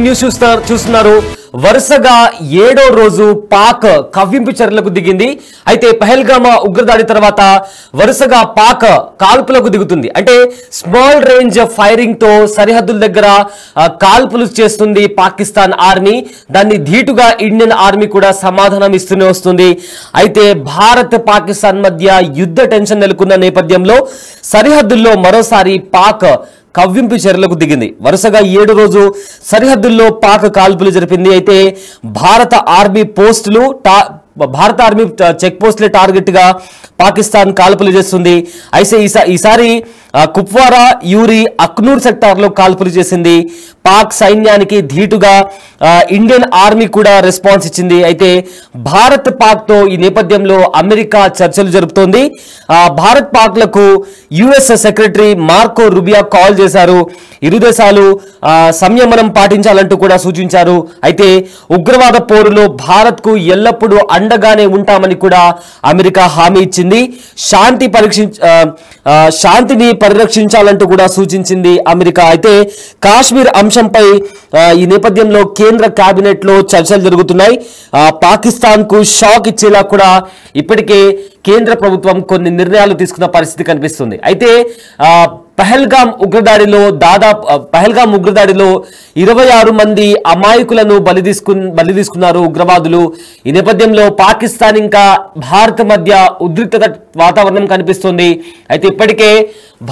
News చూస్తున్నారు. వరుసగా 7వ రోజు పాక్ కవ్వింపు చర్యలకు దిగింది. అయితే పహల్గామా ఉగ్రదాడి తర్వాత వరుసగా పాక్ కాల్పులకు దిగుతుంది. అంటే స్మాల్ రేంజ్ ఫైరింగ్ తో సరిహద్దుల దగ్గర కాల్పులు చేస్తుంది పాకిస్తాన్ ఆర్మీ. దాన్ని ధీటుగా ఇండియన్ ఆర్మీ కూడా సమాధానం ఇస్తూనే వస్తుంది. అయితే భారత్ పాకిస్తాన్ మధ్య యుద్ధ టెన్షన్ నెలకొన్న నేపథ్యంలో సరిహద్దుల్లో మరోసారి పాక్ కవ్వింపు చర్యలకు దిగింది. వరుసగా 7వ రోజు సరిహద్దుల్లో పాక్ కాల్పులు జరిపింది. అయితే భారత ఆర్మీ చెక్ పోస్టులే టార్గెట్ గా పాకిస్తాన్ కాల్పులు చేస్తుంది. అయితే ఈసారి కుప్వారా, యూరి, అఖ్నూర్ సెక్టార్ లో కాల్పులు చేసింది. పాక్ సైన్యానికి ధీటుగా ఇండియన్ ఆర్మీ కూడా రెస్పాన్స్ ఇచ్చింది. అయితే భారత్ పాక్ తో ఈ నేపథ్యంలో అమెరికా చర్చలు జరుపుతోంది. భారత్ పాక్ లకు US secretary Marco Rubia call చేశారు. ఇరు దేశాలు సంయమనం పాటించాలంటూ కూడా సూచించారు. అయితే ఉగ్రవాద పోరులో భారత్ కు ఎల్లప్పుడూ అండగానే ఉంటామని కూడా అమెరికా హామీ ఇచ్చింది. శాంతిని పరిరక్షించాలంటూ కూడా సూచించింది అమెరికా. అయితే కాశ్మీర్ అంశంపై ఈ నేపథ్యంలో కేంద్ర కేబినెట్ లో చర్చలు జరుగుతున్నాయి. పాకిస్తాన్ కు షాక్ ఇచ్చేలా కూడా ఇప్పటికే కేంద్ర ప్రభుత్వం కొన్ని నిర్ణయాలు తీసుకున్న పరిస్థితి కనిపిస్తుంది. అయితే పహల్గామ్ ఉగ్రదాడిలో 26 మంది అమాయకులను బలి తీసుకున్నారు ఉగ్రవాదులు. ఈ నేపథ్యంలో పాకిస్తాన్ ఇంకా భారత్ మధ్య ఉద్రిక్తత వాతావరణం కనిపిస్తుంది. అయితే ఇప్పటికే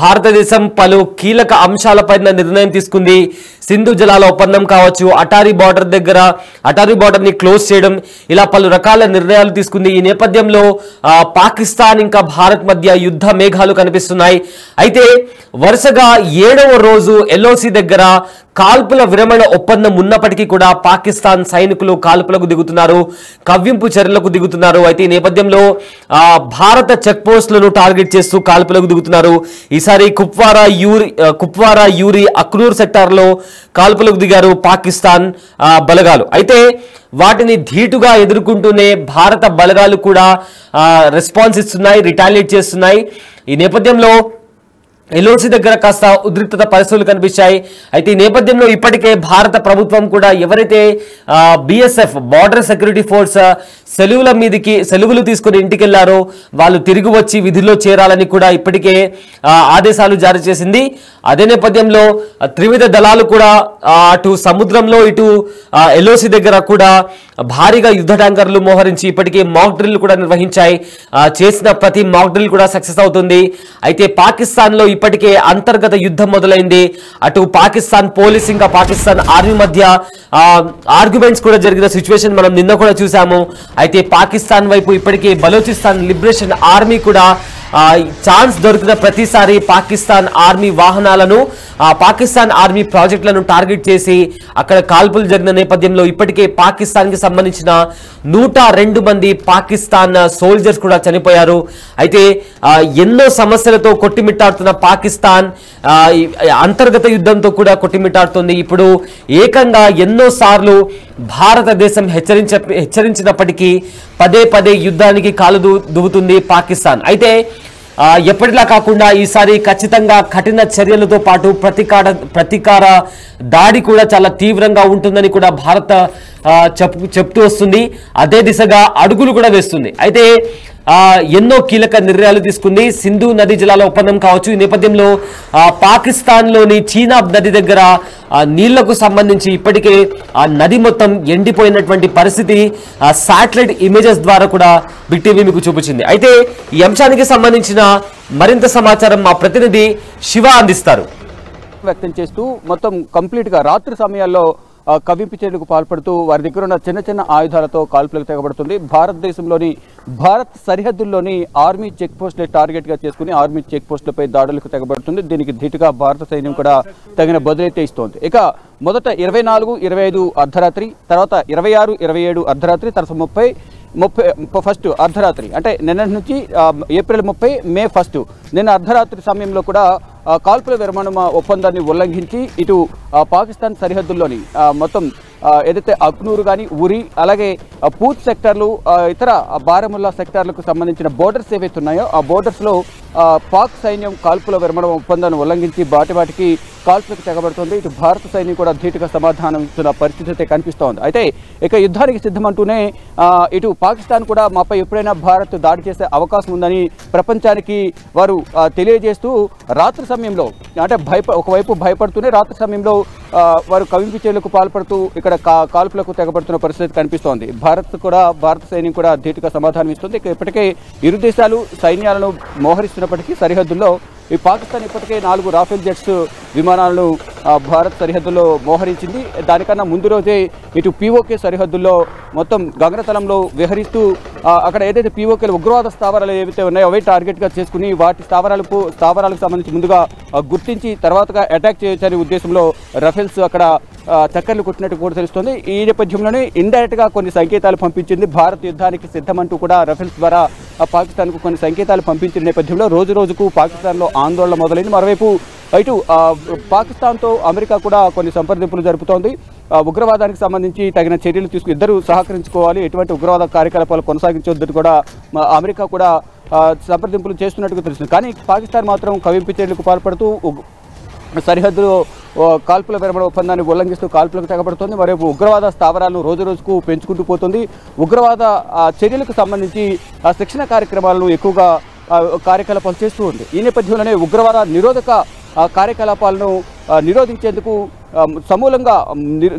భారతదేశం పలు కీలక అంశాలపైన నిర్ణయం తీసుకుంది. సింధు జలాల ఒప్పందం కావచ్చు, అటారీ బార్డర్ ని క్లోజ్ చేయడం, ఇలా పలు రకాల నిర్ణయాలు తీసుకుంది. ఈ నేపథ్యంలో పాకిస్తాన్ ఇంకా భారత్ మధ్య యుద్ధ మేఘాలు కనిపిస్తున్నాయి. అయితే వరుసగా 7వ రోజు ఎల్ఓసి దగ్గర కాల్పుల విరమణ ఒప్పందం ఉన్నప్పటికీ కూడా పాకిస్తాన్ సైనికులు కాల్పులకు దిగుతున్నారు, కవ్వింపు చర్యలకు దిగుతున్నారు. అయితే ఈ నేపథ్యంలో భారత చెక్ పోస్టులను టార్గెట్ చేస్తూ కాల్పులకు దిగుతున్నారు. ఈసారి కుప్వారా, యూరి, అఖ్నూర్ సెక్టార్ లో కాల్పులకు దిగారు పాకిస్తాన్ బలగాలు. అయితే వాటిని ధీటుగా ఎదుర్కొంటూనే భారత బలగాలు కూడా రెస్పాన్స్ ఇస్తున్నాయి, రిటాలియేట్ చేస్తున్నాయి. ఈ నేపథ్యంలో ఎల్ఓసి దగ్గర కాస్త ఉద్రిక్తత పరిస్థితులు కనిపించాయి. అయితే ఈ నేపథ్యంలో ఇప్పటికే భారత ప్రభుత్వం కూడా ఎవరైతే బిఎస్ఎఫ్ బార్డర్ సెక్యూరిటీ ఫోర్స్ సెలవులు తీసుకుని ఇంటికి వెళ్లారో వాళ్ళు తిరిగి వచ్చి విధుల్లో చేరాలని కూడా ఇప్పటికే ఆదేశాలు జారీ చేసింది. అదే నేపథ్యంలో త్రివిధ దళాలు కూడా అటు సముద్రంలో ఇటు ఎల్ఓసి దగ్గర కూడా భారీగా యుద్ధ ట్యాంకర్లు మోహరించి ఇప్పటికే మాక్ డ్రిల్ కూడా నిర్వహించాయి. చేసిన ప్రతి మాక్ డ్రిల్ కూడా సక్సెస్ అవుతుంది. అయితే పాకిస్తాన్ లో ఇప్పటికే అంతర్గత యుద్ధం మొదలైంది. అటు పాకిస్తాన్ పోలీస్ ఇంకా పాకిస్తాన్ ఆర్మీ మధ్య ఆర్గ్యుమెంట్స్ కూడా జరిగిన సిచ్యువేషన్ మనం నిన్న కూడా చూసాము. అయితే పాకిస్తాన్ వైపు ఇప్పటికే బలోచిస్తాన్ లిబరేషన్ ఆర్మీ కూడా ఛాన్స్ దొరికిన ప్రతిసారి పాకిస్తాన్ ఆర్మీ వాహనాలను, పాకిస్తాన్ ఆర్మీ ప్రాజెక్టులను టార్గెట్ చేసి అక్కడ కాల్పులు జరిగిన నేపథ్యంలో ఇప్పటికే పాకిస్తాన్ కి సంబంధించిన 102 మంది పాకిస్తాన్ సోల్జర్స్ కూడా చనిపోయారు. అయితే ఎన్నో సమస్యలతో కొట్టిమిట్టాడుతున్న పాకిస్తాన్ అంతర్గత యుద్ధంతో కూడా కొట్టిమిట్టాడుతుంది. ఇప్పుడు ఏకంగా ఎన్నో సార్లు భారతదేశం హెచ్చరించినప్పటికీ పదే యుద్ధానికి కాలు దువ్వుతుంది పాకిస్తాన్. అయితే ఎప్పటిలా కాకుండా ఈసారి ఖచ్చితంగా కఠిన చర్యలతో పాటు ప్రతీకార దాడి కూడా చాలా తీవ్రంగా ఉంటుందని కూడా భారత్ చెప్తూ వస్తుంది. అదే దిశగా అడుగులు కూడా వేస్తుంది. అయితే ఎన్నో కీలక నిర్ణయాలు తీసుకుంది. సింధు నదీ జలాల ఒప్పందం కావచ్చు. ఈ నేపథ్యంలో పాకిస్తాన్ లోని చీనాబ్ నది దగ్గర నీళ్లకు సంబంధించి ఇప్పటికే ఆ నది మొత్తం ఎండిపోయినటువంటి పరిస్థితి శాటిలైట్ ఇమేజెస్ ద్వారా కూడా బిగ్ టీవీ మీకు చూపించింది. అయితే ఈ అంశానికి సంబంధించిన మరింత సమాచారం మా ప్రతినిధి శివ అందిస్తారు. వ్యక్తం చేస్తూ మొత్తం కంప్లీట్ గా రాత్రి సమయాల్లో కవ్వింపు చర్యలకు పాల్పడుతూ వారి దగ్గర ఉన్న చిన్న ఆయుధాలతో కాల్పులకు తెగబడుతుంది. భారతదేశంలోని భారత్ సరిహద్దుల్లోని ఆర్మీ చెక్ పోస్టులే టార్గెట్ గా చేసుకుని ఆర్మీ చెక్ పోస్టులపై దాడులకు తెగబడుతుంది. దీనికి ధీటుగా భారత సైన్యం కూడా తగిన బదులైతే ఇస్తోంది. ఇక మొదట 24, 25 అర్ధరాత్రి, తర్వాత 26, 27 అర్ధరాత్రి, తర్వాత 30 ఫస్ట్ అర్ధరాత్రి, అంటే నిన్న నుంచి ఏప్రిల్ 30, మే 1 నిన్న అర్ధరాత్రి సమయంలో కూడా కాల్పుల విరమణ ఒప్పందాన్ని ఉల్లంఘించి ఇటు పాకిస్తాన్ సరిహద్దుల్లోని మొత్తం ఏదైతే అఖ్నూర్ కానీ, ఉరి, అలాగే పూంచ్ సెక్టార్లు, ఇతర బారాముల్లా సెక్టార్లకు సంబంధించిన బోర్డర్స్ ఏవైతే ఉన్నాయో ఆ బోర్డర్స్లో పాక్ సైన్యం కాల్పుల విరమణ ఒప్పందాన్ని ఉల్లంఘించి వాటికి కాల్పులకు తెగబడుతోంది. ఇటు భారత సైన్యం కూడా ధీటుగా సమాధానం ఇస్తున్న పరిస్థితి అయితే కనిపిస్తోంది. అయితే ఇక యుద్ధానికి సిద్ధమంటూనే ఇటు పాకిస్తాన్ కూడా మాపై ఎప్పుడైనా భారత్ దాడి చేసే అవకాశం ఉందని ప్రపంచానికి వారు తెలియజేస్తూ రాత్రి సమయంలో అంటే ఒకవైపు భయపడుతూనే రాత్రి సమయంలో వారు కవింపు చర్యలకు పాల్పడుతూ ఇక్కడ కాల్పులకు తెగబడుతున్న పరిస్థితి కనిపిస్తోంది. భారత సైన్యం కూడా ధీటుగా సమాధానం ఇస్తుంది. ఇప్పటికే ఇరు దేశాలు సైన్యాలను మోహరిస్తున్నప్పటికీ సరిహద్దుల్లో ఈ పాకిస్తాన్ ఇప్పటికే 4 రాఫెల్ జెట్స్ విమానాలను భారత్ సరిహద్దుల్లో మోహరించింది. దానికన్నా ముందు రోజే ఇటు పీఓకే సరిహద్దుల్లో మొత్తం గగనతలంలో విహరిస్తూ అక్కడ ఏదైతే పీఓకేలు ఉగ్రవాద స్థావరాలు ఏవైతే ఉన్నాయో అవే టార్గెట్గా చేసుకుని వాటి స్థావరాలకు సంబంధించి ముందుగా గుర్తించి తర్వాతగా అటాక్ చేయొచ్చనే ఉద్దేశంలో రఫేల్స్ అక్కడ చక్కర్లు కొట్టినట్టు కూడా తెలుస్తోంది. ఈ నేపథ్యంలోనే ఇండైరెక్ట్గా కొన్ని సంకేతాలు పంపించింది భారత్ యుద్ధానికి సిద్ధమంటూ కూడా రఫేల్స్ ద్వారా పాకిస్తాన్కు కొన్ని సంకేతాలు పంపించిన నేపథ్యంలో రోజు రోజుకు పాకిస్తాన్లో ఆందోళన మొదలైంది. మరోవైపు ఇటు పాకిస్తాన్తో అమెరికా కూడా కొన్ని సంప్రదింపులు జరుపుతోంది. ఉగ్రవాదానికి సంబంధించి తగిన చర్యలు తీసుకుని ఇద్దరు సహకరించుకోవాలి, ఎటువంటి ఉగ్రవాద కార్యకలాపాలు కొనసాగించొద్దని కూడా అమెరికా కూడా సంప్రదింపులు చేస్తున్నట్టుగా తెలుస్తుంది. కానీ పాకిస్తాన్ మాత్రం కవింపు చర్యలకు పాల్పడుతూ సరిహద్దులో కాల్పుల విరమణ ఒప్పందాన్ని ఉల్లంఘిస్తూ కాల్పులకు తెగబడుతోంది. మరోవైపు ఉగ్రవాద స్థావరాలను రోజు రోజుకు పెంచుకుంటూ పోతుంది. ఉగ్రవాద చర్యలకు సంబంధించి శిక్షణ కార్యక్రమాలను ఎక్కువగా కార్యకలాపాలు చేస్తూ ఉంది. ఈ నేపథ్యంలోనే ఉగ్రవాద నిరోధక కార్యకలాపాలను నిరోధించేందుకు సమూలంగా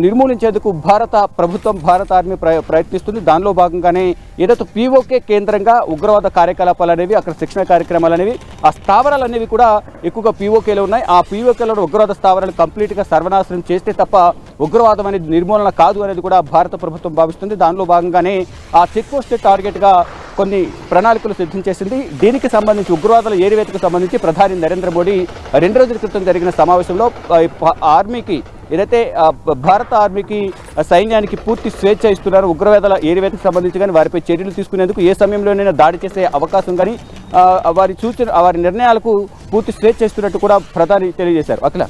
నిర్మూలించేందుకు భారత ప్రభుత్వం భారత ఆర్మీ ప్రయత్నిస్తుంది. దానిలో భాగంగానే ఏదైతే పీఓకే కేంద్రంగా ఉగ్రవాద కార్యకలాపాలు అనేవి అక్కడ శిక్షణ కార్యక్రమాలు అనేవి ఆ స్థావరాలు అనేవి కూడా ఎక్కువగా పీఓకేలో ఉన్నాయి. ఆ పీఓకేలో ఉగ్రవాద స్థావరాలు కంప్లీట్గా సర్వనాశనం చేస్తే తప్ప ఉగ్రవాదం అనేది నిర్మూలన కాదు అనేది కూడా భారత ప్రభుత్వం భావిస్తుంది. దానిలో భాగంగానే ఆ చెక్ పోస్ట్ టార్గెట్గా కొన్ని ప్రణాళికలు సిద్ధం చేసింది. దీనికి సంబంధించి ఉగ్రవాదుల ఏరివేతకు సంబంధించి ప్రధాని నరేంద్ర మోడీ 2 రోజుల క్రితం జరిగిన సమావేశంలో ఆర్మీకి ఏదైతే భారత ఆర్మీకి సైన్యానికి పూర్తి స్వేచ్ఛ ఇస్తున్నారు. ఉగ్రవాదుల ఏరివేతకు సంబంధించి కానీ వారిపై చర్యలు తీసుకునేందుకు ఏ సమయంలోనైనా దాడి చేసే అవకాశం కానీ వారి నిర్ణయాలకు పూర్తి స్వేచ్ఛ ఇస్తున్నట్టు కూడా ప్రధాని తెలియజేశారు. అఖిల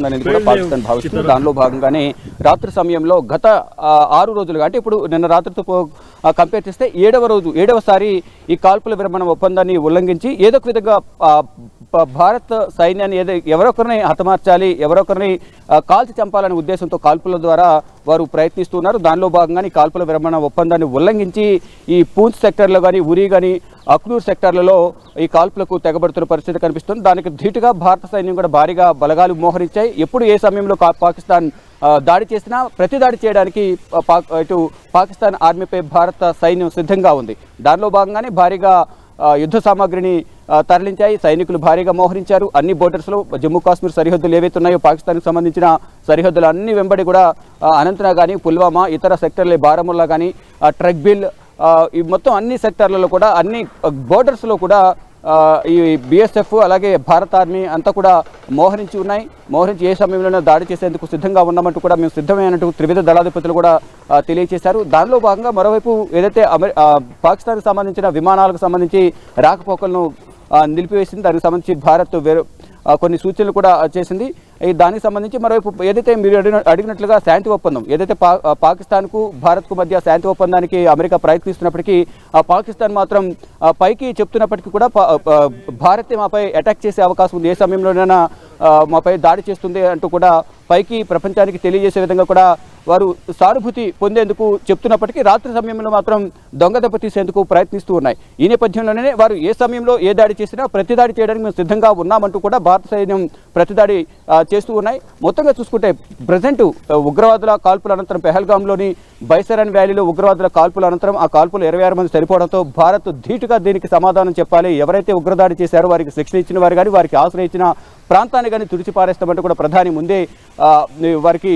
అనేది కూడా పాకిస్తాన్ భావిస్తుంది. దానిలో భాగంగానే రాత్రి సమయంలో గత 6 రోజులుగా అంటే ఇప్పుడు నిన్న రాత్రితో కంపేర్ చేస్తే 7వసారి ఈ కాల్పుల విరమణ ఒప్పందాన్ని ఉల్లంఘించి ఏదో ఒక విధంగా భారత సైన్యాన్ని ఎవరొకరిని హతమార్చాలి, ఎవరొకరిని కాల్చి చంపాలనే ఉద్దేశంతో కాల్పుల ద్వారా వారు ప్రయత్నిస్తున్నారు. దానిలో భాగంగానే ఈ కాల్పుల విరమణ ఒప్పందాన్ని ఉల్లంఘించి ఈ పూంచ్ సెక్టర్లో కానీ ఉరి కానీ అఖ్నూర్ సెక్టర్లలో ఈ కాల్పులకు తెగబడుతున్న పరిస్థితి కనిపిస్తుంది. దానికి ధీటుగా భారత సైన్యం కూడా భారీగా బలగాలు మోహరించాయి. ఎప్పుడు ఏ సమయంలో పాకిస్తాన్ దాడి చేసినా ప్రతి దాడి చేయడానికి ఇటు పాకిస్తాన్ ఆర్మీపై భారత సైన్యం సిద్ధంగా ఉంది. దానిలో భాగంగానే భారీగా యుద్ధ సామాగ్రిని తరలించాయి. సైనికులు భారీగా మోహరించారు. అన్ని బోర్డర్స్లో జమ్మూ కాశ్మీర్ సరిహద్దులు ఏవైతే ఉన్నాయో పాకిస్తాన్కి సంబంధించిన సరిహద్దులు అన్ని వెంబడి కూడా అనంతనాగ్ కానీ పుల్వామా ఇతర సెక్టర్లు బారాముల్లా కానీ ట్రక్బిల్ ఈ మొత్తం అన్ని సెక్టర్లలో కూడా అన్ని బోర్డర్స్లో కూడా ఈ బీఎస్ఎఫ్ అలాగే భారత ఆర్మీ అంతా కూడా మోహరించి ఏ సమయంలోనూ దాడి చేసేందుకు సిద్ధంగా ఉన్నామంటూ కూడా మేము సిద్ధమైనట్టు త్రివిధ దళాధిపతులు కూడా తెలియజేశారు. దానిలో భాగంగా మరోవైపు ఏదైతే పాకిస్తాన్కి సంబంధించిన విమానాలకు సంబంధించి రాకపోకలను నిలిపివేసింది. దానికి సంబంధించి భారత్ కొన్ని సూచనలు కూడా చేసింది. దానికి సంబంధించి మరోవైపు ఏదైతే మీరు అడిగినట్లుగా శాంతి ఒప్పందం ఏదైతే పాకిస్తాన్కు భారత్కు మధ్య శాంతి ఒప్పందానికి అమెరికా ప్రయత్నిస్తున్నప్పటికీ పాకిస్తాన్ మాత్రం పైకి చెప్తున్నప్పటికీ కూడా భారత్ మాపై అటాక్ చేసే అవకాశం ఉంది, ఏ సమయంలోనైనా మాపై దాడి చేస్తుంది అంటూ కూడా పైకి ప్రపంచానికి తెలియజేసే విధంగా కూడా వారు సానుభూతి పొందేందుకు చెప్తున్నప్పటికీ రాత్రి సమయంలో మాత్రం దొంగ దెబ్బ తీసేందుకు ప్రయత్నిస్తూ ఉన్నాయి. ఈ నేపథ్యంలోనే వారు ఏ సమయంలో ఏ దాడి చేసినా ప్రతిదాడి చేయడానికి మేము సిద్ధంగా ఉన్నామంటూ కూడా భారత సైన్యం ప్రతిదాడి చేస్తూ ఉన్నాయి. మొత్తంగా చూసుకుంటే ప్రజెంట్ ఉగ్రవాదుల కాల్పుల అనంతరం పెహల్గాంలోని బైసరన్ వ్యాలీలో ఉగ్రవాదుల కాల్పుల అనంతరం ఆ కాల్పులు 26 మంది చనిపోవడంతో భారత్ ధీటుగా దీనికి సమాధానం చెప్పాలి, ఎవరైతే ఉగ్రదాడి చేశారో వారికి శిక్షణ ఇచ్చిన వారు కానీ వారికి ఆశ్రయించిన ప్రాంతాన్ని కానీ తుడిచిపారేస్తామంటూ కూడా ప్రధాని ముందే వారికి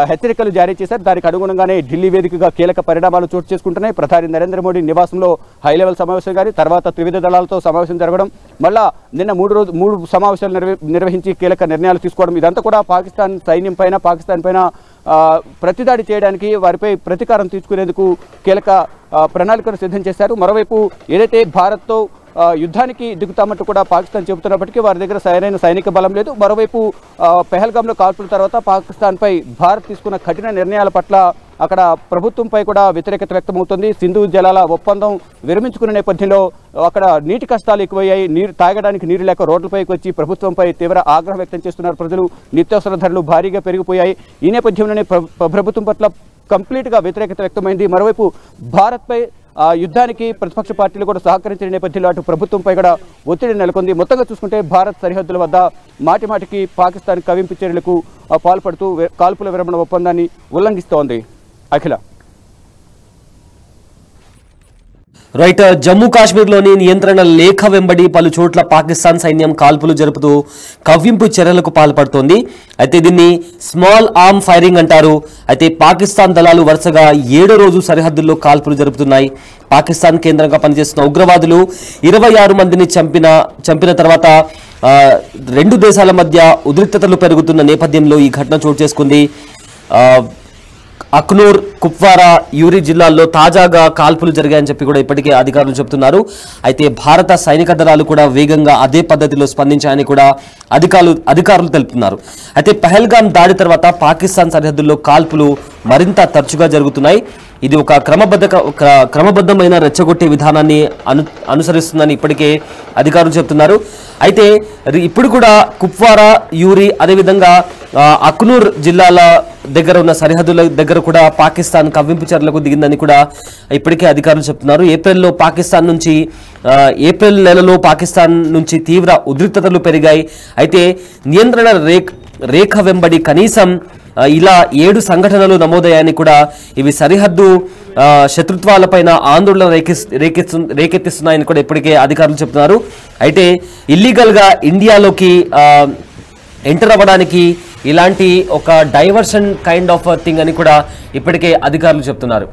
హెచ్చరికలు జారీ చేశారు. దానికి అనుగుణంగానే ఢిల్లీ వేదికగా కీలక పరిణామాలు చోటు చేసుకుంటున్నాయి. ప్రధాని నరేంద్ర మోడీ నివాసంలో హై లెవెల్ సమావేశం కానీ తర్వాత త్రివిధ దళాలతో సమావేశం జరగడం, మళ్ళా నిన్న మూడు సమావేశాలు నిర్వహించి కీలక నిర్ణయాలు తీసుకోవడం, ఇదంతా కూడా పాకిస్తాన్ సైన్యం పైన పాకిస్తాన్ పైన ప్రతిదాడి చేయడానికి వారిపై ప్రతీకారం తీసుకునేందుకు కీలక ప్రణాళికను సిద్ధం చేశారు. మరోవైపు ఏదైతే భారత్తో యుద్ధానికి దిగుతామంటూ కూడా పాకిస్తాన్ చెబుతున్నప్పటికీ వారి దగ్గర సరైన సైనిక బలం లేదు. మరోవైపు పెహల్గాంలో కాల్పుల తర్వాత పాకిస్తాన్పై భారత్ తీసుకున్న కఠిన నిర్ణయాల పట్ల అక్కడ ప్రభుత్వంపై కూడా వ్యతిరేకత వ్యక్తమవుతుంది. సింధు జలాల ఒప్పందం విరమించుకున్న నేపథ్యంలో అక్కడ నీటి కష్టాలు ఎక్కువయ్యాయి. తాగడానికి నీరు లేక రోడ్లపైకి వచ్చి ప్రభుత్వంపై తీవ్ర ఆగ్రహం వ్యక్తం చేస్తున్నారు ప్రజలు. నిత్యావసర ధరలు భారీగా పెరిగిపోయాయి. ఈ నేపథ్యంలోనే ప్రభుత్వం పట్ల కంప్లీట్గా వ్యతిరేకత వ్యక్తమైంది. మరోవైపు భారత్పై యుద్ధానికి ప్రతిపక్ష పార్టీలు కూడా సహకరించిన నేపథ్యంలో అటు ప్రభుత్వంపై కూడా ఒత్తిడి నెలకొంది. మొత్తంగా చూసుకుంటే భారత్ సరిహద్దుల వద్ద మాటిమాటికి పాకిస్తాన్ కవింపు చర్యలకు పాల్పడుతూ కాల్పుల విరమణ ఒప్పందాన్ని ఉల్లంఘిస్తోంది. అఖిల రైట్, జమ్మూ కాశ్మీర్లోని నియంత్రణ లేఖ వెంబడి పలు చోట్ల పాకిస్తాన్ సైన్యం కాల్పులు జరుపుతూ కవ్వింపు చర్యలకు పాల్పడుతోంది. అయితే దీన్ని స్మాల్ ఆర్మ్ ఫైరింగ్ అంటారు. అయితే పాకిస్తాన్ దళాలు వరుసగా 7వ రోజు సరిహద్దుల్లో కాల్పులు జరుపుతున్నాయి. పాకిస్తాన్ కేంద్రంగా పనిచేస్తున్న ఉగ్రవాదులు 26 మందిని చంపిన తర్వాత రెండు దేశాల మధ్య ఉద్రిక్తతలు పెరుగుతున్న నేపథ్యంలో ఈ ఘటన చోటు చేసుకుంది. అఖ్నూర్, కుప్వారా, యూరి జిల్లాల్లో తాజాగా కాల్పులు జరిగాయని చెప్పి కూడా ఇప్పటికే అధికారులు చెబుతున్నారు. అయితే భారత సైనిక దళాలు కూడా వేగంగా అదే పద్ధతిలో స్పందించాయని కూడా అధికారులు తెలుపుతున్నారు. అయితే పెహల్గాం దాడి తర్వాత పాకిస్తాన్ సరిహద్దుల్లో కాల్పులు మరింత తరచుగా జరుగుతున్నాయి. ఇది ఒక క్రమబద్ధమైన రెచ్చగొట్టే విధానాన్ని అనుసరిస్తుందని ఇప్పటికే అధికారులు చెప్తున్నారు. అయితే ఇప్పుడు కూడా కుప్వారా, యూరి, అదేవిధంగా అఖ్నూర్ జిల్లాల దగ్గర ఉన్న సరిహద్దుల దగ్గర కూడా పాకిస్తాన్ కవ్వింపు చర్యలకు దిగిందని కూడా ఇప్పటికే అధికారులు చెప్తున్నారు. ఏప్రిల్ నెలలో పాకిస్తాన్ నుంచి తీవ్ర ఉద్రిక్తతలు పెరిగాయి. అయితే నియంత్రణ రేఖ వెంబడి కనీసం ఇలా 7 సంఘటనలు నమోదయ్యాయని కూడా ఇవి సరిహద్దు శత్రుత్వాలపైన ఆందోళన రేకెత్తిస్తున్నాయని కూడా ఇప్పటికే అధికారులు చెప్తున్నారు. అయితే ఇల్లీగల్గా ఇండియాలోకి ఎంటర్ అవ్వడానికి ఇలాంటి ఒక డైవర్షన్ కైండ్ ఆఫ్ థింగ్ అని కూడా ఇప్పటికే అధికారులు చెప్తున్నారు.